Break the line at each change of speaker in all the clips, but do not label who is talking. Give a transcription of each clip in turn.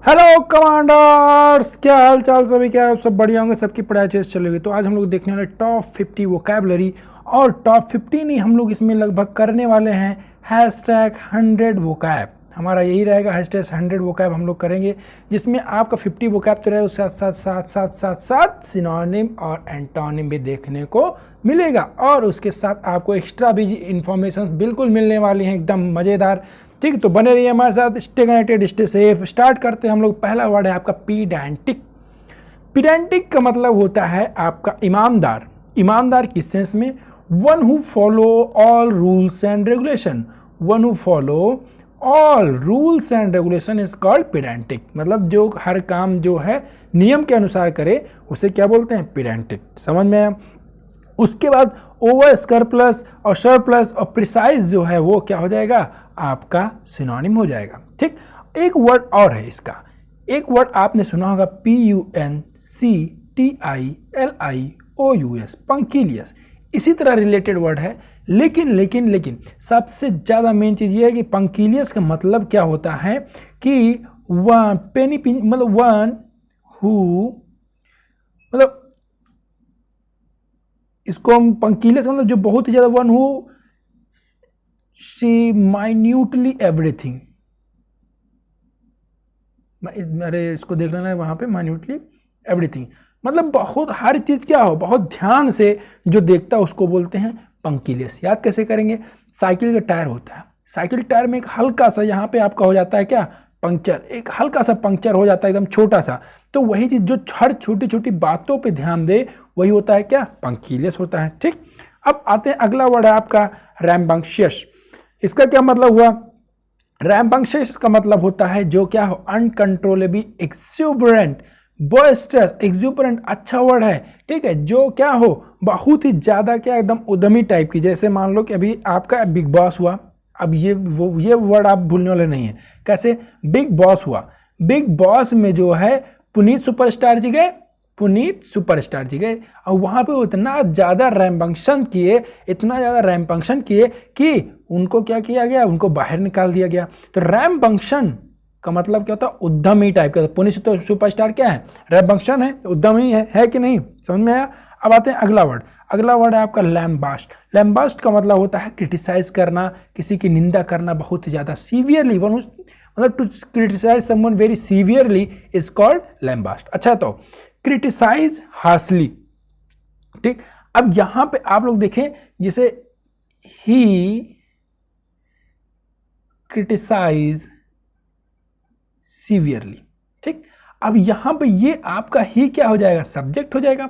Hello commanders, क्या हाल चाल सभी, क्या आप सब बढ़िया होंगे, सबकी पढ़ाई अच्छे से चलेगी। तो आज हम लोग देखने वाले टॉप 50 वोकैबलरी, और टॉप 50 नहीं, हम लोग इसमें लगभग करने वाले हैं हैशटैग 100 वोकैब। हमारा यही रहेगा, हैशटैग 100 वोकैब हम लोग करेंगे, जिसमें आपका 50 वोकैब तो रहेगा, उसके साथ साथ साथ साथ साथ साथ सिनोनिम और एंटोनिम भी देखने को मिलेगा, और उसके साथ आपको एक्स्ट्रा भी इन्फॉर्मेशन बिल्कुल मिलने वाली हैं, एकदम मज़ेदार। ठीक, तो बने रहिए हमारे साथ, stay connected, stay safe. Start करते हैं हम लोग। पहला वर्ड है आपका पीडेंटिक। पीडेंटिक का मतलब होता है आपका ईमानदार। ईमानदार किस सेंस में? One who follow all rules and regulation. One who follow all rules and regulation is called pedantic. मतलब जो हर काम जो है नियम के अनुसार करे, उसे क्या बोलते हैं? पीडेंटिक। समझ में आया? उसके बाद ओवर स्कर प्लस और शर प्लस और प्रिसाइज जो है वो क्या हो जाएगा? आपका सिनोनिम हो जाएगा। ठीक, एक वर्ड और है इसका। एक वर्ड आपने सुना होगा, PUNCTILIOUS, पंकिलियस। इसी तरह रिलेटेड वर्ड है, लेकिन सबसे ज़्यादा मेन चीज़ ये है कि पंकिलियस का मतलब क्या होता है कि वन पेनी पिंच, मतलब वन हु, मतलब इसको हम पंकिलियस मतलब जो बहुत ही ज़्यादा, one who see minutely everything. अरे इसको देख लेना है वहाँ पे, माइन्यूटली एवरीथिंग मतलब बहुत, हर चीज़ क्या हो, बहुत ध्यान से जो देखता है उसको बोलते हैं पंकिलियस। याद कैसे करेंगे? साइकिल का टायर होता है, साइकिल टायर में एक हल्का सा यहाँ पे आपका हो जाता है क्या? पंक्चर। एक हल्का सा पंक्चर हो जाता है, एकदम छोटा सा। तो वही चीज़ जो हर छोटी छोटी बातों पे ध्यान दे, वही होता है क्या? पंकिलियस होता है। ठीक, अब आते हैं, अगला वर्ड है आपका रैम्बंशियस। इसका क्या मतलब हुआ? रैम्बंशियस का मतलब होता है जो क्या हो? अनकंट्रोलेबली एक्सुबरेंट, बॉयस्टरस, एक्सुबरेंट अच्छा वर्ड है। ठीक है, जो क्या हो, बहुत ही ज़्यादा क्या, एकदम उद्यमी टाइप की। जैसे मान लो कि अभी आपका बिग बॉस हुआ, अब ये वर्ड आप भूलने वाले नहीं है। कैसे? बिग बॉस हुआ, बिग बॉस में जो है पुनीत सुपरस्टार जी गए, पुनीत सुपरस्टार जी गए, और वहाँ पे इतना ज़्यादा रैम्बंक्शन किए, इतना ज़्यादा रैम्बंक्शन किए कि उनको क्या किया गया? उनको बाहर निकाल दिया गया। तो रैम्बंक्शन का मतलब क्या होता है? उद्यमी टाइप का। पुनीत सुपरस्टार क्या है? रैम्बंक्शन है, उद्यमी है कि नहीं? समझ में आया? अब आते हैं अगला वर्ड। अगला वर्ड है आपका लैम्बास्ट। लैम्बास्ट का मतलब होता है क्रिटिसाइज करना, किसी की निंदा करना बहुत ही ज़्यादा सीवियरली। मतलब to criticize someone very severely is called lambast. अच्छा, तो क्रिटिसाइज हार्शली। ठीक, अब यहां पे आप लोग देखें, जैसे ही क्रिटिसाइज सीवियरली। ठीक, अब यहां पे ये आपका ही क्या हो जाएगा? सब्जेक्ट हो जाएगा।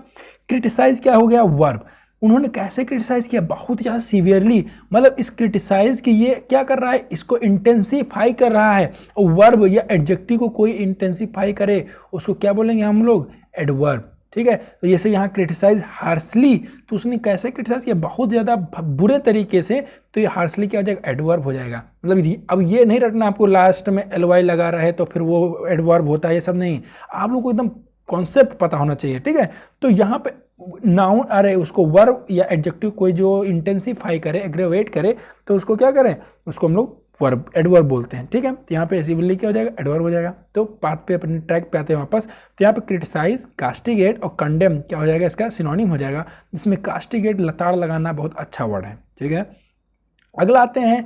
क्रिटिसाइज क्या हो गया? वर्ब। उन्होंने कैसे क्रिटिसाइज किया? बहुत ही ज़्यादा सीवियरली। मतलब इस क्रिटिसाइज की ये क्या कर रहा है? इसको इंटेंसीफाई कर रहा है। और वर्ब या एडजेक्टिव को कोई इंटेंसीफाई करे, उसको क्या बोलेंगे हम लोग? एडवर्ब। ठीक है, तो जैसे यहाँ क्रिटिसाइज हार्शली, तो उसने कैसे क्रिटिसाइज किया? बहुत ज़्यादा बुरे तरीके से। तो ये हार्शली क्या हो जाएगा? एडवर्ब हो जाएगा। मतलब अब ये नहीं रटना आपको लास्ट में एलवाई लगा रहे तो फिर वो एडवर्ब होता है, ये सब नहीं। आप लोग को एकदम कॉन्सेप्ट पता होना चाहिए। ठीक है, तो यहाँ पे नाउन, अरे उसको वर्ब या एडजेक्टिव कोई जो इंटेंसीफाई करे, एग्रेवेट करे, तो उसको क्या करें? उसको हम लोग वर्ब, एडवर्ब बोलते हैं। ठीक है, तो यहाँ पे सिविली क्या हो जाएगा? एडवर्ब हो जाएगा। तो बात पे अपने ट्रैक पे आते हैं वापस। तो यहाँ पे क्रिटिसाइज, कास्टिगेट और कंडेम क्या हो जाएगा? इसका सिनोनिम हो जाएगा, जिसमें कास्टिगेट लताड़ लगाना बहुत अच्छा वर्ड है। ठीक है, अगला आते हैं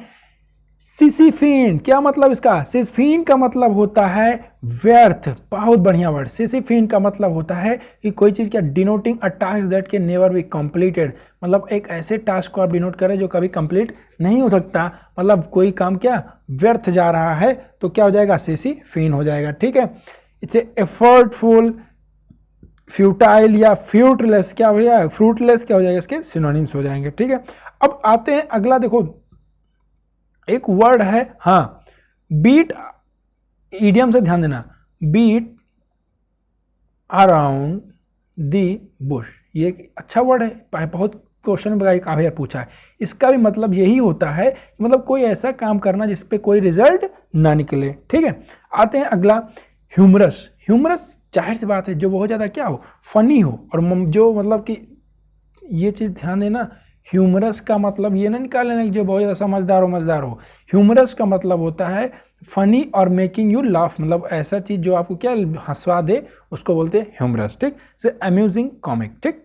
सिसिफीन। क्या मतलब इसका? सिसिफीन का मतलब होता है व्यर्थ। बहुत बढ़िया वर्ड। सिसिफीन का मतलब होता है कि कोई चीज़ क्या, denoting a task that can never be completed. मतलब एक ऐसे टास्क को आप डिनोट करें जो कभी कंप्लीट नहीं हो सकता। मतलब कोई काम क्या व्यर्थ जा रहा है, तो क्या हो जाएगा? सिसिफीन हो जाएगा। ठीक है, इट्स एफर्टफुल, फ्यूटाइल या फ्रूटलेस क्या हो जाएगा? फ्रूटलेस क्या हो जाएगा? इसके सिनोनिम्स हो जाएंगे। ठीक है, अब आते हैं अगला। देखो, एक वर्ड है, हाँ, बीट। ईडियम से ध्यान देना, बीट अराउंड दी बुश। ये एक अच्छा वर्ड है, बहुत क्वेश्चन में काफी बार पूछा है। इसका भी मतलब यही होता है, मतलब कोई ऐसा काम करना जिसपे कोई रिजल्ट ना निकले। ठीक है, आते हैं अगला, ह्यूमरस। ह्यूमरस जाहिर सी बात है जो बहुत ज़्यादा क्या हो, फनी हो, और जो मतलब कि ये चीज़ ध्यान देना, ह्यूमरस का मतलब ये ना निकाल लेना कि जो बहुत ज़्यादा समझदार हो। ह्यूमरस का मतलब होता है फनी और मेकिंग यू लाफ, मतलब ऐसा चीज़ जो आपको क्या हंसवा दे उसको बोलते हैं ह्यूमरस, ठीक, से अम्यूजिंग कॉमिक, ठीक।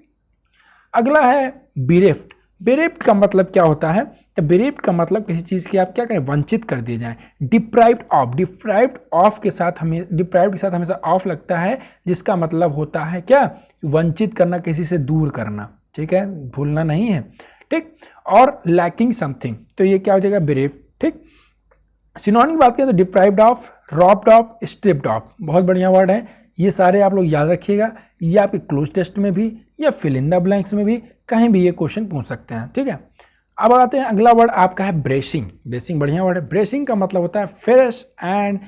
अगला है बिरेफ्ट। बिरेफ्ट का मतलब क्या होता है? तो बिरेफ्ट का मतलब किसी चीज़ की आप क्या करें, वंचित कर दिए जाएं। डिप्राइव्ड ऑफ, डिप्राइव्ड ऑफ के साथ हमेशा ऑफ लगता है, जिसका मतलब होता है क्या, वंचित करना, किसी से दूर करना, ठीक है, भूलना नहीं है, ठीक। और लैकिंग समथिंग, तो ये क्या हो जाएगा, बिरेफ्ट, ठीक। सिनोनिम की बात करें तो deprived of, robbed of, stripped of, बहुत बढ़िया वर्ड है, ये सारे आप लोग याद रखिएगा। ये आपके क्लोज टेस्ट में भी या फिल इन द ब्लैंक्स में भी कहीं भी ये क्वेश्चन पूछ सकते हैं, ठीक है। अब आते हैं, अगला वर्ड आपका है ब्रेसिंग। ब्रेसिंग बढ़िया वर्ड है। ब्रेसिंग का मतलब होता है फ्रेश एंड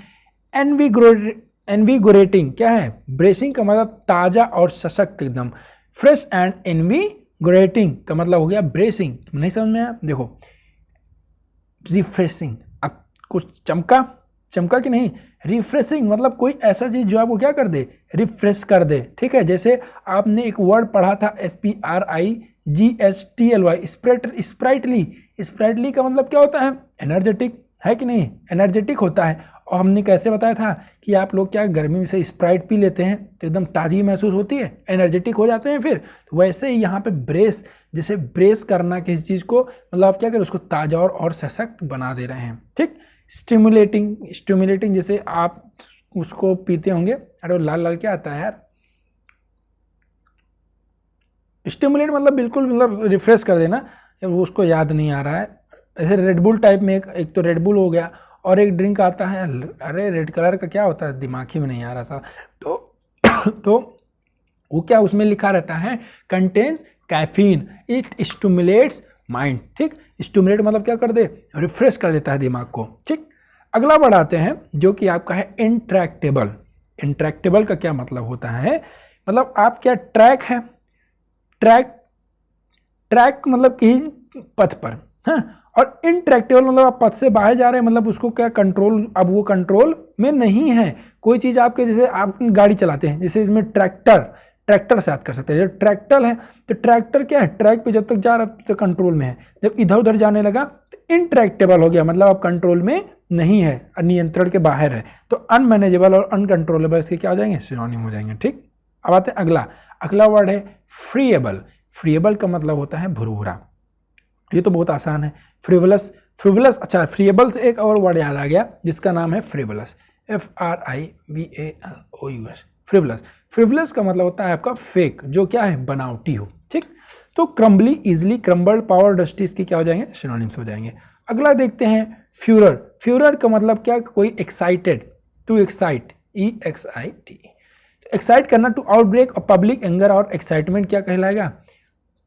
एनविगोरेटिंग। क्या है ब्रेसिंग का मतलब? ताज़ा और सशक्त एकदम। फ्रेश एंड एनविगोरेटिंग का मतलब हो गया ब्रेसिंग। नहीं समझ में आया? देखो, रिफ्रेशिंग, अब कुछ चमका कि नहीं, रिफ्रेशिंग मतलब कोई ऐसा चीज़ जो आपको क्या कर दे, रिफ्रेश कर दे, ठीक है। जैसे आपने एक वर्ड पढ़ा था SPRIGHTLY, स्प्राइटली का मतलब क्या होता है, एनर्जेटिक, है कि नहीं, एनर्जेटिक होता है। और हमने कैसे बताया था कि आप लोग क्या गर्मी में से स्प्राइट पी लेते हैं तो एकदम ताज़गी महसूस होती है, एनर्जेटिक हो जाते हैं फिर। तो वैसे ही यहाँ पे ब्रेस, जैसे ब्रेस करना किसी चीज़ को, मतलब आप क्या करें, उसको ताज़ा और सशक्त बना दे रहे हैं, ठीक। स्टिमुलेटिंग जैसे आप उसको पीते होंगे, अरे लाल लाल क्या आता है यार, स्टिमुलेट मतलब बिल्कुल, मतलब रिफ्रेश कर देना, वो उसको याद नहीं आ रहा है। ऐसे रेडबुल टाइप में एक तो रेडबुल हो गया, और एक ड्रिंक आता है, अरे रेड कलर का क्या होता है, दिमाग ही में नहीं आ रहा था, तो वो क्या उसमें लिखा रहता है, contains caffeine, it stimulates mind, ठीक। स्टिमुलेट मतलब क्या कर दे, रिफ्रेश कर देता है दिमाग को, ठीक। अगला बढ़ाते हैं जो कि आपका है इंट्रैक्टेबल। इंट्रैक्टेबल का क्या मतलब होता है, मतलब आप क्या ट्रैक है, ट्रैक मतलब कि पथ पर, हाँ। और इंट्रैक्टेबल मतलब आप पथ से बाहर जा रहे हैं, मतलब उसको क्या कंट्रोल, अब वो कंट्रोल में नहीं है। कोई चीज़ आपके, जैसे आप गाड़ी चलाते हैं, जैसे इसमें ट्रैक्टर से याद कर सकते हैं। जब ट्रैक्टर है तो ट्रैक्टर क्या है, ट्रैक पे जब तक जा रहा है तो कंट्रोल में है, जब इधर उधर जाने लगा तो इनट्रैक्टेबल हो गया, मतलब अब कंट्रोल में नहीं है, नियंत्रण के बाहर है। तो अनमैनेजेबल और अनकंट्रोलेबल इसके क्या हो जाएंगे, सिनोनिम हो जाएंगे, ठीक। अब आते हैं अगला वर्ड है फ्रीएबल। फ्रीएबल का मतलब होता है भुरभुरा। ये तो बहुत आसान है। फ्रिवलस, अच्छा फ्रीएबल से एक और वर्ड याद आ गया जिसका नाम है फ्रिवलस, FRIVALOUS, फ्रिवलस का मतलब होता है आपका फेक, जो क्या है, बनावटी हो, ठीक। तो crumbly, easily, crumbled, power, dusty, इसके क्या हो जाएंगे, सिनोनिम्स हो जाएंगे। अगला देखते हैं फ्यूरर। फ्यूरर का मतलब क्या, कोई excited, to excite, EXIT, excite करना, टू आउटब्रेक और पब्लिक एंगर और एक्साइटमेंट क्या कहलाएगा,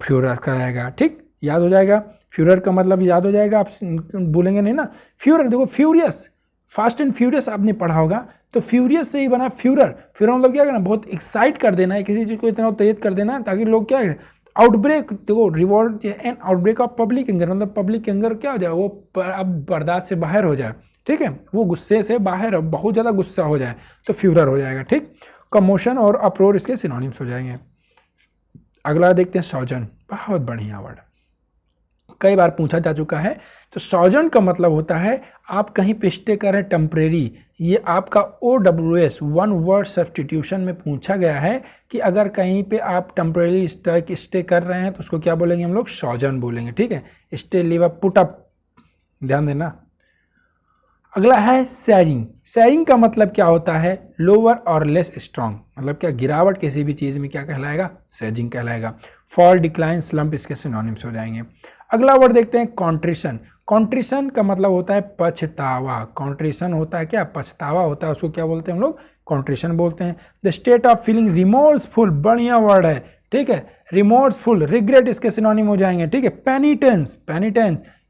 फ्यूरर कहलाएगा, ठीक। याद हो जाएगा, फ्यूरर का मतलब याद हो जाएगा, आप बोलेंगे नहीं ना। फ्यूरर देखो, फ्यूरियस, फास्ट एंड फ्यूरियस आपने पढ़ा होगा, तो फ्यूरियस से ही बना फ्यूरर। फ्यूरर मतलब क्या करना, बहुत एक्साइट कर देना है, किसी चीज़ को इतना उत्तेजित कर देना ताकि लोग क्या है, आउटब्रेक, देखो revolt and outbreak of public anger, मतलब पब्लिक एंगर क्या हो जाए, वो अब बर्दाश्त से बाहर हो जाए, ठीक है, वो गुस्से से बाहर बहुत ज़्यादा गुस्सा हो जाए तो फ्यूरर हो जाएगा, ठीक। कमोशन और अप्रोर इसके सिनोनिम्स हो जाएंगे। अगला देखते हैं सौजन। बहुत बढ़िया वर्ड, कई बार पूछा जा चुका है। तो सौजन का मतलब होता है आप कहीं पे स्टे कर रहे हैं, टेम्परेरी। ये आपका OWS, वन वर्ड सब्सटीट्यूशन में पूछा गया है कि अगर कहीं पे आप टेम्परेरी स्टे कर रहे हैं तो उसको क्या बोलेंगे हम लोग, सौजन बोलेंगे, ठीक है। Stay, live up, put up, ध्यान देना। अगला है सैजिंग। सैजिंग का मतलब क्या होता है, लोअर और लेस स्ट्रॉन्ग, मतलब क्या गिरावट किसी भी चीज़ में क्या कहलाएगा, सैजिंग कहलाएगा। फॉल, डिक्लाइन, स्लंप इसके सिनोनिम्स हो जाएंगे। अगला वर्ड देखते हैं कॉन्ट्रिशन। कॉन्ट्रिशन का मतलब होता है पछतावा। कॉन्ट्रिशन होता है क्या, पछतावा होता है, उसको क्या बोलते हैं हम लोग, कॉन्ट्रिशन बोलते हैं। The state of feeling remorseful, बढ़िया वर्ड है, ठीक है। रिमोर्सफुल, रिग्रेट इसके सिनोनिम हो जाएंगे, ठीक है। पेनिटेंस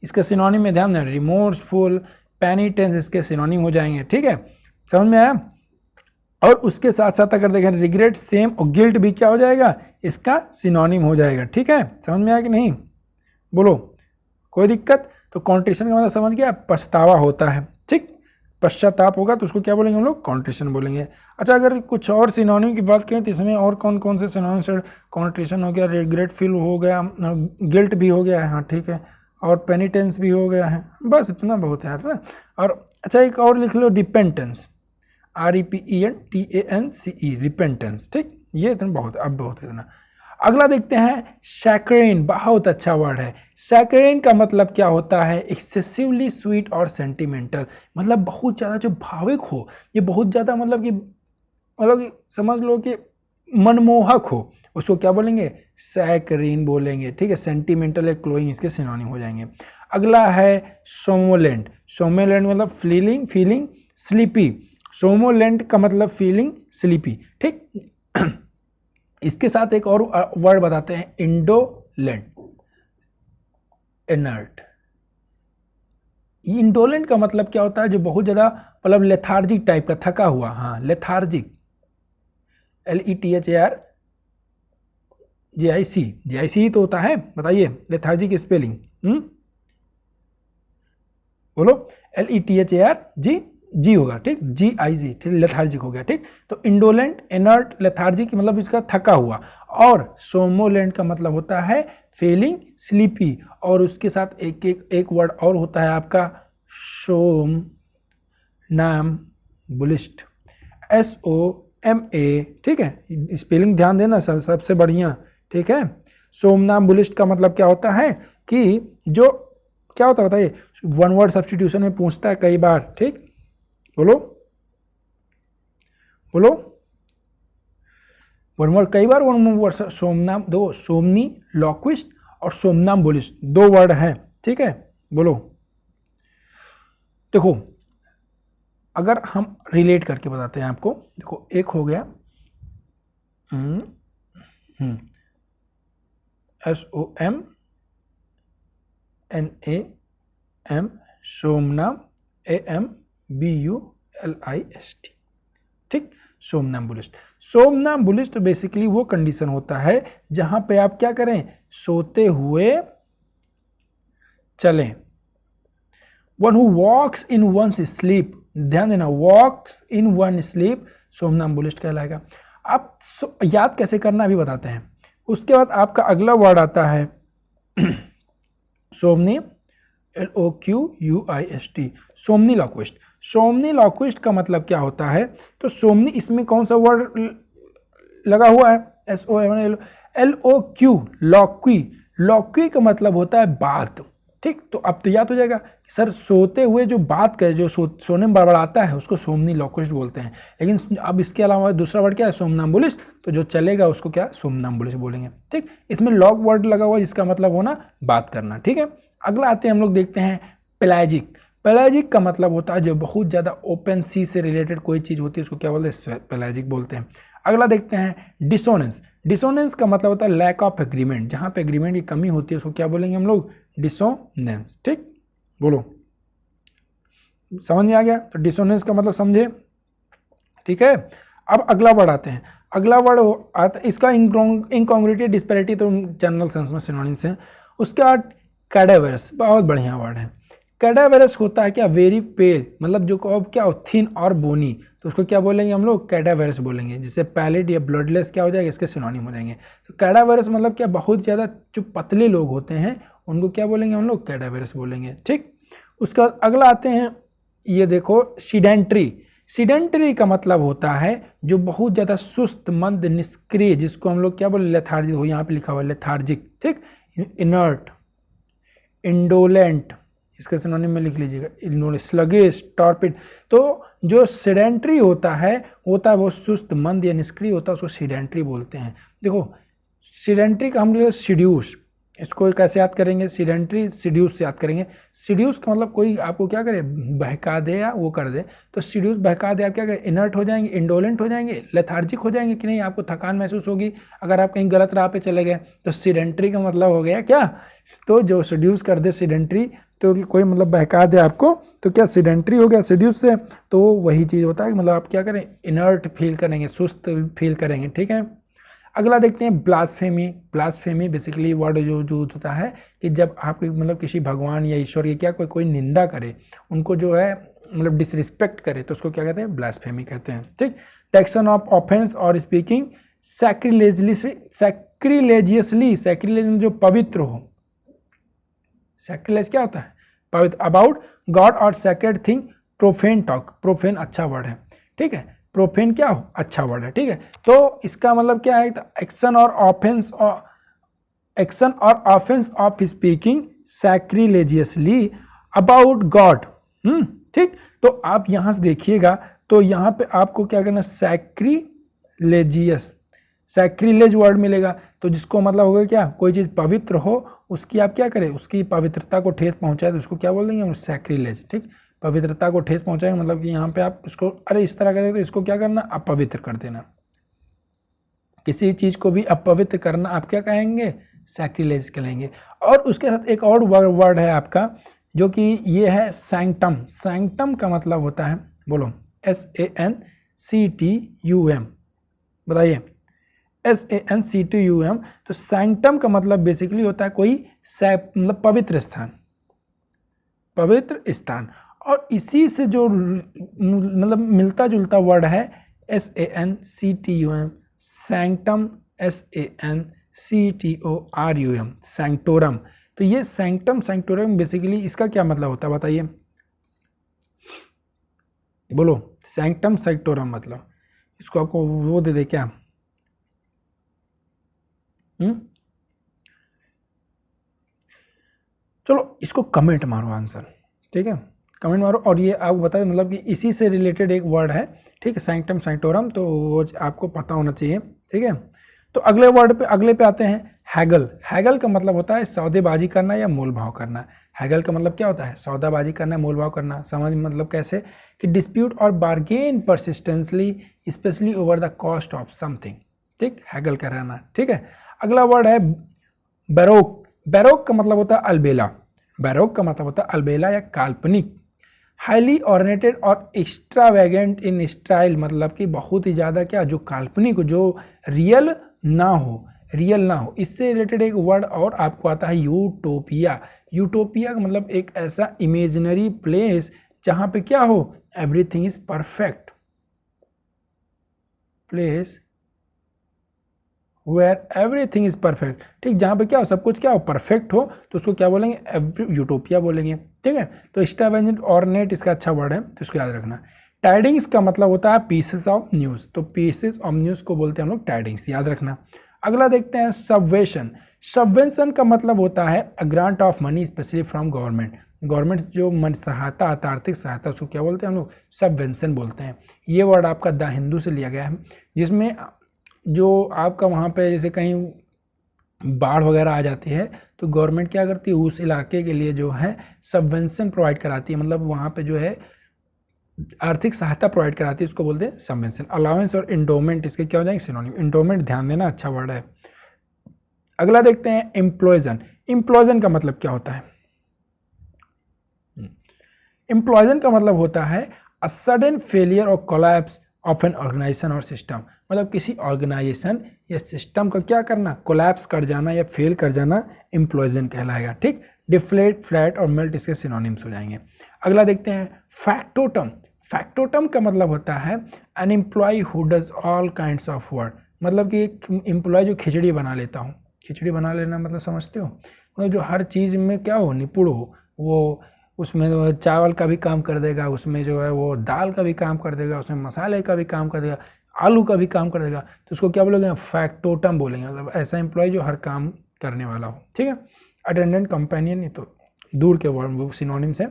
इसके सिनोनिम में ध्यान देना, रिमोर्सफुल, पेनिटेंस इसके सिनोनिम हो जाएंगे, ठीक है, समझ में आया। और उसके साथ साथ अगर देखें रिग्रेट, सेम और गिल्ट भी क्या हो जाएगा, इसका सिनोनिम हो जाएगा, ठीक है। समझ में आया कि नहीं, बोलो कोई दिक्कत। तो कॉन्ट्रिशन का मतलब समझ गया, पछतावा होता है, ठीक। पश्चाताप होगा तो उसको क्या बोलेंगे हम लोग, कॉन्ट्रिशन बोलेंगे। अच्छा, अगर कुछ और सिनोनिम की बात करें तो इसमें और कौन कौन से सिनोनिम से, कॉन्ट्रिशन हो गया, रिग्रेट फील हो गया, गिल्ट भी हो गया है, हाँ ठीक है, और पेनिटेंस भी हो गया है, बस इतना बहुत है ना। और अच्छा एक और लिख लो, रिपेंटेंस, REPENTANCE, रिपेंटेंस, ठीक, ये इतना बहुत, अब बहुत है इतना। अगला देखते हैं सैकरीन, बहुत अच्छा वर्ड है। सैकरीन का मतलब क्या होता है, एक्सेसिवली स्वीट और सेंटिमेंटल, मतलब बहुत ज़्यादा जो भावुक हो, ये बहुत ज़्यादा मतलब कि समझ लो कि मनमोहक हो, उसको क्या बोलेंगे, सैकरीन बोलेंगे, ठीक है। सेंटिमेंटल या क्लोइंग इसके सिनोनिम हो जाएंगे। अगला है सोमोलेंट, सोमोलेंट मतलब फीलिंग स्लीपी, सोमोलेंट का मतलब फीलिंग स्लीपी, ठीक। इसके साथ एक और वर्ड बताते हैं, इंडोलेंट, इनर्ट। इंडोलेंट का मतलब क्या होता है, जो बहुत ज़्यादा मतलब लेथार्जिक टाइप का, थका हुआ, हाँ लेथार्जिक, LETHARGIC तो होता है, बताइए लेथार्जिक स्पेलिंग, बोलो, LETHARG होगा, ठीक, GIG, ठीक, लेथार्जिक हो गया, ठीक। तो इंडोलेंट, इनर्ट, लेथार्जिक मतलब इसका थका हुआ, और सोमोलेंट का मतलब होता है फीलिंग स्लीपी, और उसके साथ एक वर्ड और होता है आपका सोमनाम्बुलिस्ट, SOMA, ठीक है, स्पेलिंग ध्यान देना सबसे बढ़िया, ठीक है। सोमनाम्बुलिस्ट का मतलब क्या होता है कि जो क्या होता है बताइए, वन वर्ड सब्स्टिट्यूशन में पूछता है कई बार, ठीक, बोलो बोलो, वन वर्ड कई बार, वन वर्ड सोमनाम, दो, सोमनी लॉक्विस्ट और सोमनाम्बुलिस्ट, दो वर्ड हैं, ठीक है, बोलो। देखो अगर हम रिलेट करके बताते हैं आपको, देखो एक हो गया SOMNAM, सोमनाम, AMBULIST, ठीक, सोमनाम्बुलिस्ट। सोमनाम्बुलिस्ट बेसिकली वो कंडीशन होता है जहां पे आप क्या करें, सोते हुए चलें। One who walks in once sleep, ध्यान देना, वॉक्स इन वन स्लीप सोमनाम्बुलिस्ट कहलाएगा। आप याद कैसे करना अभी बताते हैं। उसके बाद आपका अगला वर्ड आता है सोमनी, LOQUIST, सोमनी लॉक्विस्ट। सोमनी लॉक्विस्ट का मतलब क्या होता है, तो सोमनी, इसमें कौन सा वर्ड लगा हुआ है, SOMN, LOQ, लॉक्वी, लॉक्वी का मतलब होता है बात, ठीक। तो अब तो याद हो जाएगा सर, सोते हुए जो बात करे, जो सोने में बड़बड़ाता है उसको सोमनी लॉक्विस्ट बोलते हैं। लेकिन अब इसके अलावा दूसरा वर्ड क्या है, सोमनाम्बुलिस्ट, तो जो चलेगा उसको क्या, सोमनाम्बुलिस्ट बोलेंगे, ठीक। इसमें लॉक वर्ड लगा हुआ जिसका मतलब होना बात करना, ठीक है। अगला आते हैं हम लोग देखते हैं पेलाजिक। पेलाजिक का मतलब होता है जो बहुत ज़्यादा ओपन सी से रिलेटेड कोई चीज़ होती है उसको क्या बोलते हैं, पेलाजिक बोलते हैं। अगला देखते हैं डिसोनेंस। डिसोनेंस का मतलब होता है लैक ऑफ एग्रीमेंट, जहाँ पे एग्रीमेंट की कमी होती है उसको क्या बोलेंगे हम लोग, डिसोनेंस, ठीक, बोलो, समझ में आ गया। तो डिसोनेंस का मतलब समझे, ठीक है। अब अगला वर्ड आते हैं, अगला वर्ड आता है इसका इनकॉन्ग्रुइटी डिस्पैरिटी, तो जनरल सेंस में सिनोनिम्स हैं। उसके बाद कैडावरस, बहुत बढ़िया वर्ड है। कैडावरस होता है क्या, वेरी पेल, मतलब जो क्या थिन और बोनी, तो उसको क्या बोलेंगे हम लोग, कैडावरस बोलेंगे। जिससे पैलिड या ब्लडलेस क्या हो जाएगा, इसके सिनोनिम हो जाएंगे। तो कैडावरस मतलब क्या, बहुत ज़्यादा जो पतले लोग होते हैं उनको क्या बोलेंगे हम लोग, कैडावरस बोलेंगे, ठीक। उसके बाद अगला आते हैं, ये देखो सीडेंट्री। सीडेंट्री का मतलब होता है जो बहुत ज़्यादा सुस्त, मंद, निष्क्रिय, जिसको हम लोग क्या बोले, लेथार्जिक, हो यहाँ पे लिखा हुआ है लेथार्जिक, ठीक। इनर्ट, इंडोलेंट, इसके सिनोनिम में लिख लीजिएगा, स्लगिश, टॉर्पिड। तो जो सीडेंट्री होता है वो सुस्त, मंद या निष्क्रिय होता है, उसको सीडेंट्री बोलते हैं। देखो सीडेंट्री का हम लोग सीड्यूस, इसको कैसे याद करेंगे, सीडेंट्री सीड्यूस से याद करेंगे। सीड्यूस का मतलब कोई आपको क्या करे, बहका दे या वो कर दे, तो सीड्यूस बहका दे, आप क्या करें, इनर्ट हो जाएंगे, इंडोलेंट हो जाएंगे, लेथार्जिक हो जाएंगे कि नहीं, आपको थकान महसूस होगी अगर आप कहीं गलत राह पे चले गए। तो सीडेंट्री का मतलब हो गया क्या, तो जो सीड्यूस कर दे सीडेंट्री, तो कोई मतलब बहका दे आपको, तो क्या सीडेंट्री हो गया सीड्यूस से। तो वही चीज़ होता है कि मतलब आप क्या करें, इनर्ट फील करेंगे, सुस्त फील करेंगे, ठीक है। अगला देखते हैं ब्लास्फेमी। ब्लास्फेमी बेसिकली वर्ड जो होता है कि जब आप मतलब किसी भगवान या ईश्वर की क्या कोई निंदा करे, उनको जो है मतलब डिसरिस्पेक्ट करे तो उसको क्या कहते हैं, ब्लास्फेमी कहते हैं। ठीक, द एक्शन ऑफ ऑफेंस और स्पीकिंग सैक्रिलेजियसली, सैक्रिलेज जो पवित्र हो, सैक्रिलेज क्या होता है, पवित्र, अबाउट गॉड और sacred thing, profane talk, profane अच्छा वर्ड है, ठीक है, प्रोफेन क्या हो, अच्छा वर्ड है, ठीक है। तो इसका मतलब क्या है, एक्शन और offence of speaking sacrilegiously about God. ठीक, तो आप यहां से देखिएगा तो यहां पे आपको क्या करना, सैक्रिलेजियस, सैक्रिलेज वर्ड मिलेगा, तो जिसको मतलब होगा क्या, कोई चीज़ पवित्र हो उसकी आप क्या करें, उसकी पवित्रता को ठेस पहुंचाए तो उसको क्या बोल देंगे हम, सैक्रिलेज। ठीक, पवित्रता को ठेस पहुंचाएंगे मतलब कि यहाँ पे आप इसको अरे इस तरह करें तो इसको क्या करना, अपवित्र कर देना, किसी चीज़ को भी अपवित्र करना आप क्या कहेंगे, सैक्रिलेज कहेंगे। और उसके साथ एक और वर्ड है आपका जो कि ये है सैंक्टम। सैंक्टम का मतलब होता है, बोलो, SANCTUM, बताइए, SANCTUM। तो सैंक्टम का मतलब बेसिकली होता है कोई मतलब पवित्र स्थान, पवित्र स्थान। और इसी से जो मतलब मिलता जुलता वर्ड है SANCTUM, सैंक्टम, SANCTORUM, सैंक्टोरम। तो ये सैंक्टम सैंक्टोरम बेसिकली इसका क्या मतलब होता है बताइए, बोलो, सैंक्टम सैंक्टोरम मतलब इसको आपको वो दे दे क्या, चलो इसको कमेंट मारो आंसर, ठीक है, कमेंट मारो। और ये आपको बता दें मतलब कि इसी से रिलेटेड एक वर्ड है, ठीक है, सैंक्टम सैंक्टोरम, तो वो आपको पता होना चाहिए, ठीक है। तो अगले वर्ड पे, अगले पे आते हैं, हैगल। हैगल का मतलब होता है सौदेबाजी करना या मोल भाव करना। हैगल का मतलब क्या होता है, सौदाबाजी करना, मोल भाव करना। समझ मतलब कैसे कि डिस्प्यूट और bargain persistently specially over the cost of something. ठीक, हैगल का रहना, ठीक है। अगला वर्ड है बैरोक। बैरोक का मतलब होता है अलबेला। बैरोक का मतलब होता है अलबेला या काल्पनिक। हाईली ऑर्नेटेड और एक्स्ट्रावेगेंट इन स्टाइल, मतलब कि बहुत ही ज़्यादा क्या, जो काल्पनिक, जो रियल ना हो, रियल ना हो। इससे रिलेटेड एक वर्ड और आपको आता है यूटोपिया। यूटोपिया का मतलब एक ऐसा इमेजिनरी प्लेस जहाँ पे क्या हो, everything is perfect, place where everything is perfect. ठीक, जहाँ पे क्या हो, सब कुछ क्या हो, परफेक्ट हो, तो उसको क्या बोलेंगे, यूटोपिया बोलेंगे, ठीक है। तो एक्स्ट्रावेगेंट ऑर्नेट इसका अच्छा वर्ड है, तो इसको याद रखना। टाइडिंग्स का मतलब होता है पीसेस ऑफ न्यूज़, तो पीसेस ऑफ न्यूज़ को बोलते हैं हम लोग टाइडिंग्स, याद रखना। अगला देखते हैं सबवेशन। सबवेंशन का मतलब होता है a grant of money specially from government. Government जो मन सहायता आता है, आर्थिक सहायता, उसको क्या बोलते हैं हम लोग, सबवेंशन बोलते हैं। ये वर्ड आपका द हिंदू से लिया गया है, जिसमें जो आपका वहाँ पे जैसे कहीं बाढ़ वगैरह आ जाती है तो गवर्नमेंट क्या करती है, उस इलाके के लिए जो है सबवेंशन प्रोवाइड कराती है, मतलब वहाँ पे जो है आर्थिक सहायता प्रोवाइड कराती है, उसको बोलते हैं सबवेंशन। अलाउंस और इंडोमेंट इसके क्या हो जाएंगे, सिनोनिम। इंडोमेंट ध्यान देना, अच्छा वर्ड है। अगला देखते हैं एम्प्लॉयजन। एम्प्लॉयजन का मतलब क्या होता है, एम्प्लॉयजन का मतलब होता है अ सडन फेलियर और कोलैप्स ऑफ एन ऑर्गेनाइजेशन और सिस्टम, मतलब किसी ऑर्गेनाइजेशन या सिस्टम का क्या करना, कोलैप्स कर जाना या फेल कर जाना, एम्प्लॉयजन कहलाएगा। ठीक, डिफ्लेट, फ्लैट और मेल्ट इसके सिनोनिम्स हो जाएंगे। अगला देखते हैं फैक्टोटम। फैक्टोटम का मतलब होता है an employ who does all kinds of work, मतलब कि एक एम्प्लॉय जो खिचड़ी बना लेता हूँ। खिचड़ी बना लेना मतलब समझते हो, मतलब जो हर चीज़ में क्या हो, निपुण हो, वो उसमें जो है चावल का भी काम कर देगा, उसमें जो है वो दाल का भी काम कर देगा, उसमें मसाले का भी काम कर देगा, आलू का भी काम कर देगा, तो उसको क्या बोलेंगे, फैक्टोटम बोलेंगे, मतलब ऐसा एम्प्लॉय जो हर काम करने वाला हो। ठीक है, अटेंडेंट, कंपेनियन, ये तो दूर के वर्ड वो सिनोनिम्स है।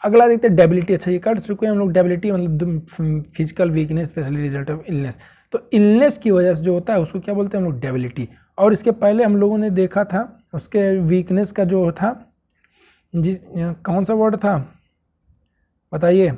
अगला देखते हैं डेबिलिटी। अच्छा, ये कर चुके हैं हम लोग, डेबिलिटी मतलब physical weakness specially result of illness. तो इलनेस की वजह से जो होता है उसको क्या बोलते हैं हम लोग, डेबिलिटी। और इसके पहले हम लोगों ने देखा था उसके वीकनेस का जो था, जी कौन सा वर्ड था बताइए,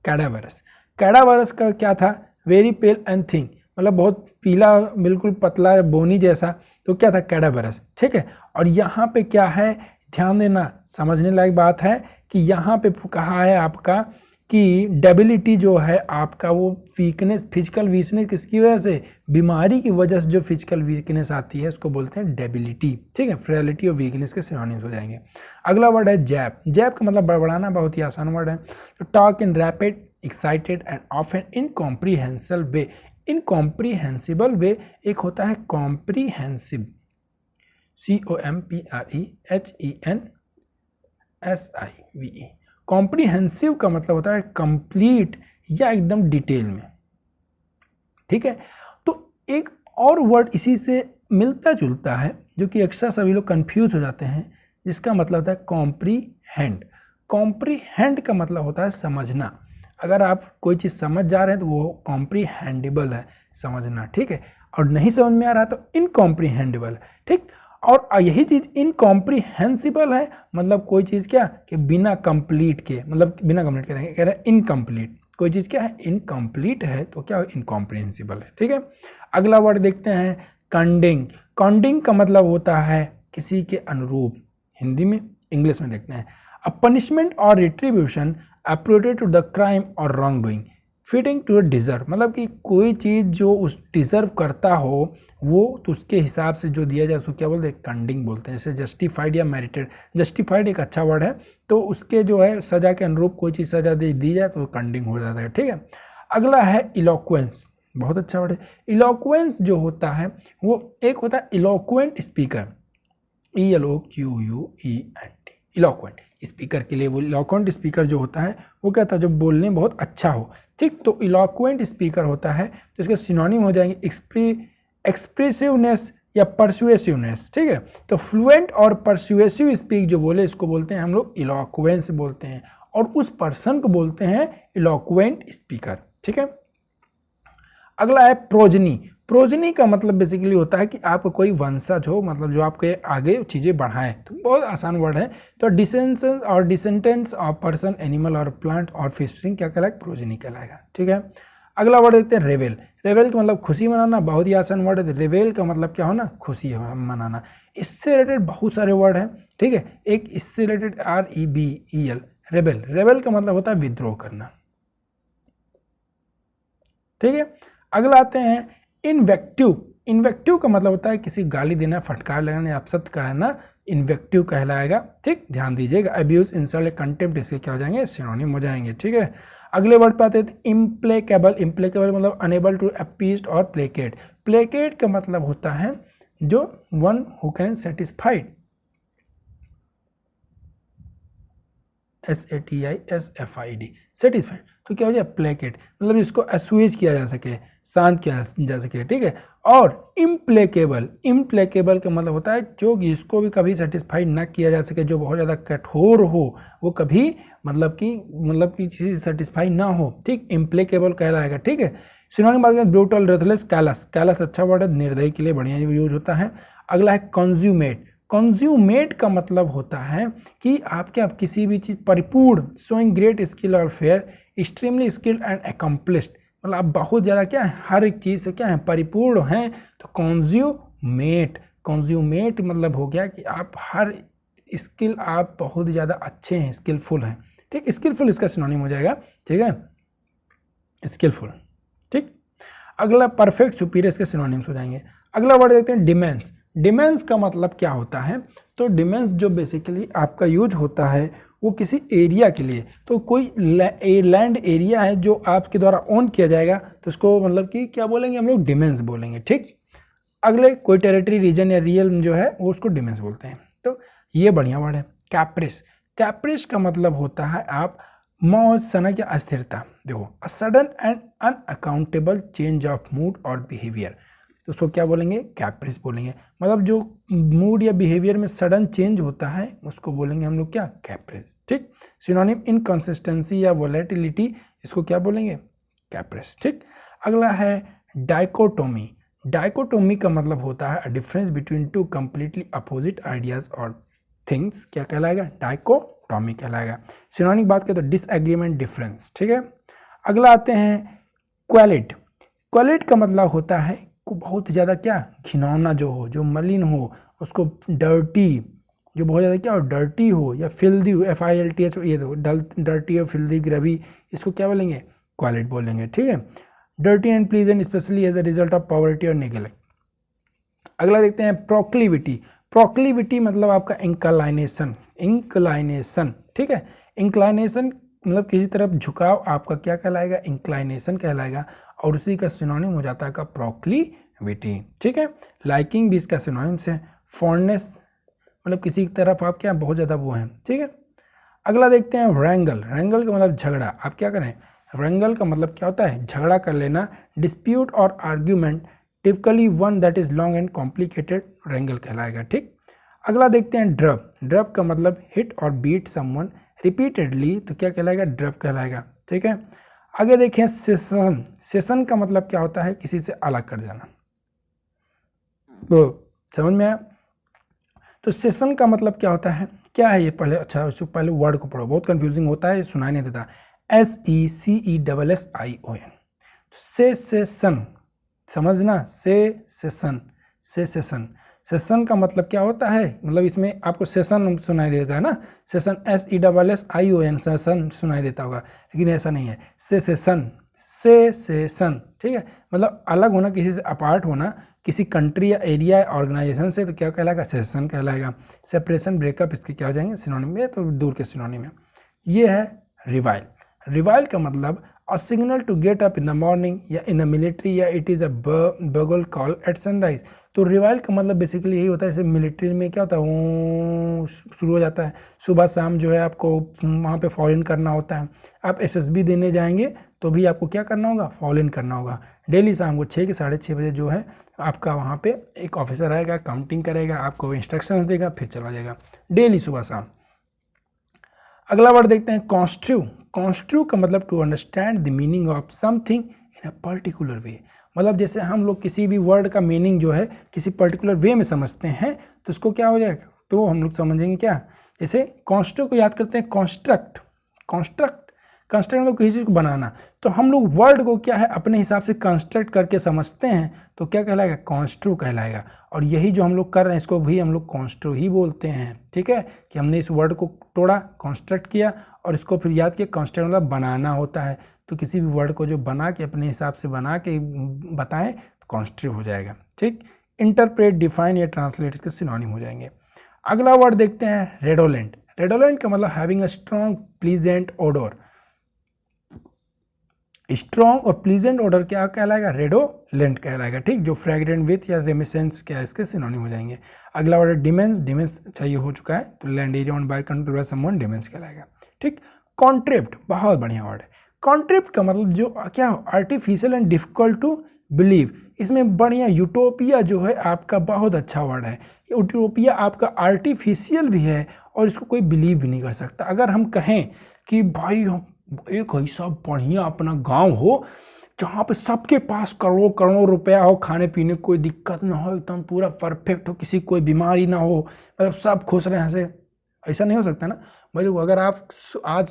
कैडावरस। कैडावरस का क्या था, वेरी पेल एंड थिंक, मतलब बहुत पीला, बिल्कुल पतला, बोनी जैसा, तो क्या था, कैडावरस। ठीक है, और यहाँ पे क्या है, ध्यान देना, समझने लायक बात है कि यहाँ पे कहा है आपका कि डेबिलिटी जो है आपका वो वीकनेस, फिजिकल वीकनेस किसकी वजह से, बीमारी की वजह से जो फिजिकल वीकनेस आती है उसको बोलते हैं डेबिलिटी। ठीक है, फ्रेलिटी और वीकनेस के सिनोनिम्स हो जाएंगे। अगला वर्ड है जैप। जैप का मतलब बड़बड़ाना, बहुत ही आसान वर्ड है। तो talk in rapid, excited and often incomprehensible way. Incomprehensible way एक होता है कॉम्प्रीहेंसिव, COMPREHENSIVE। कॉम्प्रीहेंसिव का मतलब होता है कंप्लीट या एकदम डिटेल में, ठीक है। तो एक और वर्ड इसी से मिलता जुलता है जो कि अक्सर सभी लोग कंफ्यूज हो जाते हैं, जिसका मतलब होता है कॉम्प्रीहेंड। कॉम्प्रीहेंड का मतलब होता है समझना। अगर आप कोई चीज़ समझ जा रहे हैं तो वो कॉम्प्रीहेंडिबल है, समझना, ठीक है। और नहीं समझ में आ रहा तो इनकॉम्प्रीहेंडिबल है, ठीक। और यही चीज़ इनकॉम्प्रीहेंसिबल है, मतलब कोई चीज़ क्या कि बिना कंप्लीट के, मतलब बिना कंप्लीट के कह रहे हैं इनकम्प्लीट। कोई चीज़ क्या है इनकम्प्लीट है तो क्या इनकॉम्प्रीहेंसिबल है, ठीक है। अगला वर्ड देखते हैं कंडिंग। कंडिंग का मतलब होता है किसी के अनुरूप, हिंदी में, इंग्लिश में देखते हैं। अ पनिशमेंट और retribution appropriate to the crime और wrongdoing fitting to deserve, मतलब कि कोई चीज़ जो उस डिजर्व करता हो वो तो उसके हिसाब से जो दिया जाए उसको क्या बोलते हैं कंडिंग बोलते हैं। जैसे जस्टिफाइड या मेरिटेड। जस्टिफाइड एक अच्छा वर्ड है, तो उसके जो है सज़ा के अनुरूप कोई चीज़ सज़ा दी जाए तो कंडिंग हो जाता है, ठीक है। अगला है इलोक्वेंस, बहुत अच्छा वर्ड है। इलोक्वेंस जो होता है वो एक होता है eloquent speaker, ELOQUENT, eloquent speaker के लिए। वो इलोक्वेंट स्पीकर जो होता है वो क्या होता है जो बोलने में बहुत अच्छा हो, ठीक। तो इलोक्वेंट स्पीकर होता है तो इसके सिनोनिम हो जाएंगे एक्सप्रेसिवनेस या परसुएसिवनेस, ठीक है। तो फ्लुएंट और परसुएसिव स्पीक जो बोले इसको बोलते हैं हम लोग इलोक्वेंस बोलते हैं, और उस पर्सन को बोलते हैं इलोक्वेंट स्पीकर, ठीक है। अगला है प्रोजनी। प्रोजनी का मतलब बेसिकली होता है कि आपका कोई वंशज हो, मतलब जो आपके आगे चीज़ें बढ़ाएं, तो बहुत आसान वर्ड है। तो डिसेंडेंट्स और डिसेंडेंट्स ऑफ पर्सन, एनिमल और प्लांट और फिशिंग क्या कहलाएगा, प्रोजनी कहलाएगा, ठीक है। अगला वर्ड देखते हैं रेवेल। रेवेल का मतलब खुशी मनाना, बहुत ही आसान वर्ड है। रेवेल का मतलब क्या होना, खुशी मनाना। इससे रिलेटेड बहुत सारे वर्ड हैं, ठीक है। एक इससे रिलेटेड REBEL, रेबेल। रेबेल का मतलब होता है विद्रोह करना, ठीक है। अगला आते हैं इन्वेक्टिव। इन्वेक्टिव का मतलब होता है किसी गाली देना, फटकार लगाना या अपशब्द कराना, इन्वेक्टिव कहलाएगा, ठीक। ध्यान दीजिएगा। अब्यूज, इंसल्ट, कंटेम्प्ट इसके क्या हो जाएंगे, सिनोनिम हो जाएंगे, ठीक है। अगले वर्ड पे आते हैं इम्प्लेकेबल। इम्प्लेकेबल मतलब अनेबल टू अपीज और प्लेकेट। प्लेकेट का मतलब होता है जो one who can satisfied, SATISFID, satisfied. तो क्या हो जाए प्लेकेट, मतलब इसको एसुएज किया जा सके, शांत किया जा सके, ठीक है। और इम्प्लेकेबल, इम्प्लेकेबल का मतलब होता है जो जिसको भी कभी सेटिस्फाइड ना किया जा सके, जो बहुत ज़्यादा कठोर हो, वो कभी मतलब कि चीज़ सेटिस्फाइड ना हो, ठीक, इम्प्लेकेबल कहलाएगा, ठीक है। सिनोनिम बात करें ब्रूटल, रेथलेस, कैलस। कैलस अच्छा वर्ड है, निर्दयी के लिए बढ़िया यूज होता है। अगला है कंज्यूमेट। कंज्यूमेट का मतलब होता है कि आपके आप किसी भी चीज़ परिपूर्ण, शोइंग ग्रेट स्किल और fair, extremely skilled and accomplished, मतलब आप बहुत ज़्यादा क्या है हर एक चीज़ से क्या है परिपूर्ण हैं, तो कंज्यूमेट। कंज्यूमेट मतलब हो गया कि आप हर स्किल आप बहुत ज़्यादा अच्छे हैं, स्किलफुल हैं, ठीक। स्किलफुल इसका सिनोनिम हो जाएगा, ठीक है, स्किलफुल, ठीक। अगला परफेक्ट, सुपीरियर इसके सिनोनिम्स हो जाएंगे। अगला वर्ड देखते हैं डिमेंस। डिमेंस का मतलब क्या होता है, तो डिमेंस जो बेसिकली आपका यूज होता है वो किसी एरिया के लिए, तो कोई लैंड एरिया है जो आपके द्वारा ओन किया जाएगा तो उसको मतलब कि क्या बोलेंगे हम लोग, डिमेंस बोलेंगे, ठीक। अगले कोई टेरिटरी, रीजन या रियल जो है वो उसको डिमेंस बोलते हैं। तो ये बढ़िया वर्ड है। कैप्रिस। कैप्रिस का मतलब होता है आप मौज, सनक या अस्थिरता। देखो a sudden and unaccountable change of mood और बिहेवियर, तो उसको क्या बोलेंगे, कैप्रिस बोलेंगे। मतलब जो मूड या बिहेवियर में सडन चेंज होता है उसको बोलेंगे हम लोग क्या, कैप्रिस, ठीक। सिनोनिम इनकंसिस्टेंसी या वोलेटिलिटी, इसको क्या बोलेंगे, कैप्रिस, ठीक। अगला है डाइकोटोमी। डाइकोटोमी का मतलब होता है difference between two completely opposite ideas और थिंग्स, क्या कहलाएगा, डाइकोटोमी कहलाएगा। सिनोनिम बात करें तो डिसएग्रीमेंट, डिफरेंस, ठीक है। अगला आते हैं क्वालिट। क्वालिट का मतलब होता है को बहुत ज़्यादा क्या घिनौना जो हो, जो मलिन हो, उसको डर्टी, जो बहुत ज़्यादा क्या हो डर्टी हो या फिल्दी हो, FILTH, ये देखो डर्टी और फिल्दी, ग्रवी, इसको क्या बोलेंगे, क्वालिट बोलेंगे, ठीक है। Dirty and pleasant specially as a result of poverty और नेग्लेक्ट। अगला देखते हैं प्रोक्लिविटी। प्रोक्लिविटी मतलब आपका इंक्लाइनेशन, इंक्लाइनेशन, ठीक है। इंक्लाइनेशन मतलब किसी तरफ झुकाव आपका क्या कहलाएगा, इंक्लाइनेशन कहलाएगा, और उसी का सिनोनिम हो जाता है का प्रोक्लिविटी, ठीक है। लाइकिंग भी इसका सिनोनिम्स है। फॉन्डनेस मतलब किसी की तरफ आप क्या बहुत ज़्यादा वो हैं, ठीक है। अगला देखते हैं रैंगल। रैंगल का मतलब झगड़ा। आप क्या करें, रैंगल का मतलब क्या होता है, झगड़ा कर लेना, डिस्प्यूट और argument, typically one that is long and complicated, wrangle कहलाएगा, ठीक। अगला देखते हैं ड्रब। ड्रब का मतलब हिट और बीट समवन रिपीटेडली, तो क्या कहलाएगा, ड्रब कहलाएगा, ठीक है। आगे देखें सेशन। सेशन का मतलब क्या होता है, किसी से अलग कर जाना, तो समझ में आया। तो सेशन का मतलब क्या होता है, क्या है ये, पहले अच्छा उससे पहले वर्ड को पढ़ो, बहुत कंफ्यूजिंग होता है, सुनाई नहीं देता। SECESSION, सेशन, समझना, सेशन, सेशन। सेशन का मतलब क्या होता है, मतलब इसमें आपको सेशन सुनाई देगा ना, सेशन SESSION, सेशन सुनाई देता होगा, लेकिन ऐसा नहीं है, सेशन, सेशन, ठीक है। मतलब अलग होना, किसी से अपार्ट होना, किसी कंट्री या एरिया ऑर्गेनाइजेशन से, तो क्या कहलाएगा, सेशन कहलाएगा। सेपरेशन, ब्रेकअप, इसके क्या हो जाएंगे, सिनोनिम में, तो दूर के सिनोनिम में। ये है रिवाइल। रिवाइल का मतलब a signal to get up in the morning या इन द मिलिट्री, या it is a bugle call at sunrise. तो रिवाइल का मतलब बेसिकली यही होता है, जैसे मिलिट्री में क्या होता है, वो शुरू हो जाता है सुबह शाम, जो है आपको वहाँ पे फॉलो इन करना होता है। आप SSB देने जाएंगे तो भी आपको क्या करना होगा, फॉलो इन करना होगा। डेली शाम को 6 के 6:30 बजे जो है आपका वहाँ पे एक ऑफिसर आएगा, काउंटिंग करेगा, आपको इंस्ट्रक्शंस देगा, फिर चला जाएगा, डेली सुबह शाम। अगला वर्ड देखते हैं कॉन्स्ट्रू। कॉन्स्ट्रू का मतलब to understand the meaning of something in a particular way. मतलब जैसे हम लोग किसी भी वर्ड का मीनिंग जो है किसी पर्टिकुलर वे में समझते हैं, तो उसको क्या हो जाएगा, तो हम लोग समझेंगे क्या, जैसे कॉन्स्ट्रू को याद करते हैं, कॉन्स्ट्रक्ट, कॉन्स्ट्रक्ट, कंस्ट्रक्ट मतलब किसी चीज़ को बनाना, तो हम लोग वर्ड को क्या है अपने हिसाब से कंस्ट्रक्ट करके समझते हैं, तो क्या कहलाएगा, कॉन्स्ट्रू कहलाएगा। और यही जो हम लोग कर रहे हैं इसको भी हम लोग कॉन्स्ट्रू ही बोलते हैं, ठीक है, कि हमने इस वर्ड को तोड़ा, कॉन्स्ट्रक्ट किया, और इसको फिर याद किया, कॉन्स्ट्रक्ट मतलब बनाना होता है, तो किसी भी वर्ड को जो बना के अपने हिसाब से बना के बताएं तो कॉन्स्ट्रू हो जाएगा, ठीक। इंटरप्रेट, डिफाइन या ट्रांसलेट इसके सिनोनिम हो जाएंगे। अगला वर्ड देखते हैं रेडोलेंट। रेडोलेंट का मतलब having a strong pleasant odour. Strong और प्लीजेंट ऑर्डर क्या कहलाएगा, रेडोलेंट कहलाएगा, ठीक, जो फ्रेग्रेंट विथ या रेमिसेंस क्या है इसके सिनोनिम हो जाएंगे। अगला वर्ड डिमेंस। डिमेंस चाहिए हो चुका है, तो land area on by control by someone, demesne कहलाएगा, ठीक। कॉन्ट्रिप्ट, बहुत बढ़िया वर्ड है। कॉन्ट्रिप्ट का मतलब जो क्या, artificial and difficult to believe. इसमें बढ़िया यूटोपिया जो है आपका बहुत अच्छा वर्ड है। यूटोपिया आपका आर्टिफिशियल भी है और इसको कोई बिलीव भी नहीं कर सकता। अगर हम कहें कि भाई एक ऐसा बढ़िया अपना गांव हो जहाँ पे सबके पास करोड़ों करोड़ों रुपया हो, खाने पीने कोई दिक्कत ना हो, एकदम पूरा परफेक्ट हो, किसी कोई बीमारी ना हो, मतलब सब खुश रहे हंसे, ऐसा नहीं हो सकता ना भाई। अगर आप आज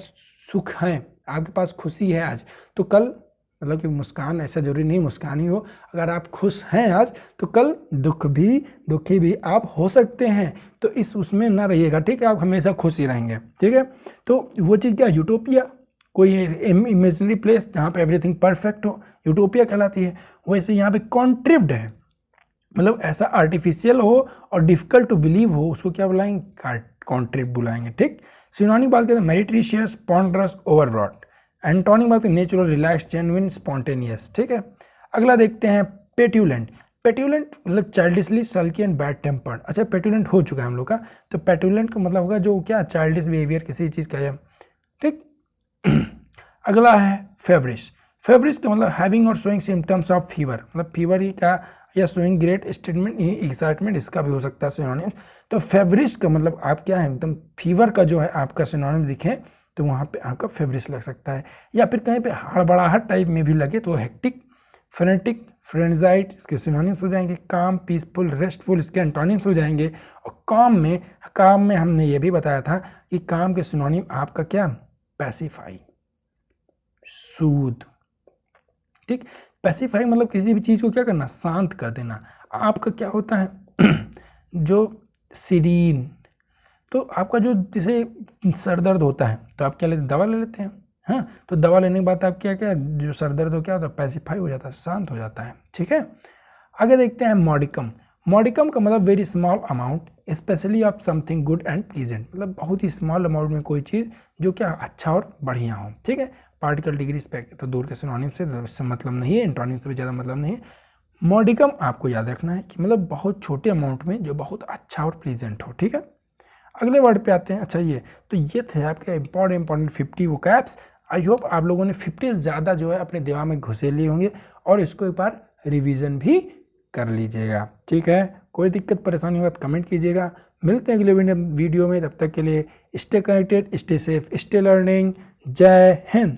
सुख हैं, आपके पास खुशी है आज, तो कल मतलब कि मुस्कान, ऐसा जरूरी नहीं मुस्कान ही हो, अगर आप खुश हैं आज तो कल दुखी भी आप हो सकते हैं, तो इस उसमें ना रहिएगा, ठीक है, आप हमेशा खुश ही रहेंगे, ठीक है। तो वो चीज़ क्या, यूटोपिया, कोई इमेजिनरी प्लेस जहाँ पे एवरीथिंग परफेक्ट हो, यूटोपिया कहलाती है। वैसे यहाँ पे कॉन्ट्रिप्ट है, मतलब ऐसा आर्टिफिशियल हो और डिफिकल्ट टू बिलीव हो, उसको क्या बुलाएंगे, कॉन्ट्रिप्ट बुलाएंगे, ठीक। सिनोनिम बात करते हैं मेरिट्रिशियस, पॉन्डरस, ओवरब्रॉड। एंटोनिम बात करते हैं नेचुरल, रिलैक्स, जेन्युइन, स्पॉन्टेनियस, ठीक है। अगला देखते हैं पेट्यूलेंट। पेट्यूलेंट मतलब चाइल्डिशली, सल्की एंड बैड टेम्पर्ड। अच्छा, पेट्यूलेंट हो चुका है हम लोग का, तो पेट्यूलेंट का मतलब होगा जो क्या, चाइल्डिश बिहेवियर किसी चीज़ का है, ठीक। अगला है फेवरिश। फेवरिश का मतलब हैविंग और शोइंग सिम्टम्स ऑफ फीवर, मतलब फीवर ही का, या शोइंग ग्रेट स्टेटमेंट, एक्साइटमेंट, इसका भी हो सकता है सिनोनिम। तो फेवरिश का मतलब आप क्या है, एकदम फीवर का जो है आपका सिनोनिम दिखे तो वहाँ पे आपका फेवरिश लग सकता है, या फिर कहीं पे हड़बड़ाहट टाइप में भी लगे तो हेक्टिक, फ्रेनेटिक, फ्रेंजाइट इसके सिनोनिम्स हो जाएंगे। काम, पीसफुल, रेस्टफुल इसके एंटोनिम्स हो जाएंगे। और काम में हमने ये भी बताया था कि काम के सिनोनिम आपका क्या, पैसिफाई, सूद, ठीक। पैसिफाई मतलब किसी भी चीज़ को क्या करना, शांत कर देना। आपका क्या होता है जो सीरीन, तो आपका जो जैसे सर दर्द होता है तो आप क्या लेते हैं, दवा ले लेते हैं, हाँ, तो दवा लेने के बाद आप क्या क्या जो सर दर्द हो क्या होता है, पैसिफाई हो जाता है, शांत हो जाता है, ठीक है। आगे देखते हैं मॉडिकम। मॉडिकम का मतलब very small amount specially of something good and pleasant, मतलब बहुत ही स्मॉल अमाउंट में कोई चीज़ जो क्या अच्छा और बढ़िया हो, ठीक है। पार्टिकल डिग्री स्पेक्ट तो दूर के सिनोनिम से इससे मतलब नहीं है, एंटोनिम से भी ज़्यादा मतलब नहीं है। मॉडिकम आपको याद रखना है कि मतलब बहुत छोटे अमाउंट में जो बहुत अच्छा और प्लीजेंट हो, ठीक है। अगले वर्ड पे आते हैं। अच्छा ये थे आपके इंपॉर्टेंट 50 वोकैब्स। आई होप आप लोगों ने 50 से ज़्यादा जो है अपने दिमाग में घुसे लिए होंगे और इसको एक बार रिवीजन भी कर लीजिएगा, ठीक है। कोई दिक्कत परेशानी होगा तो कमेंट कीजिएगा। मिलते हैं अगले वीडियो में, तब तक के लिए stay connected, stay safe, stay learning. जय हिंद।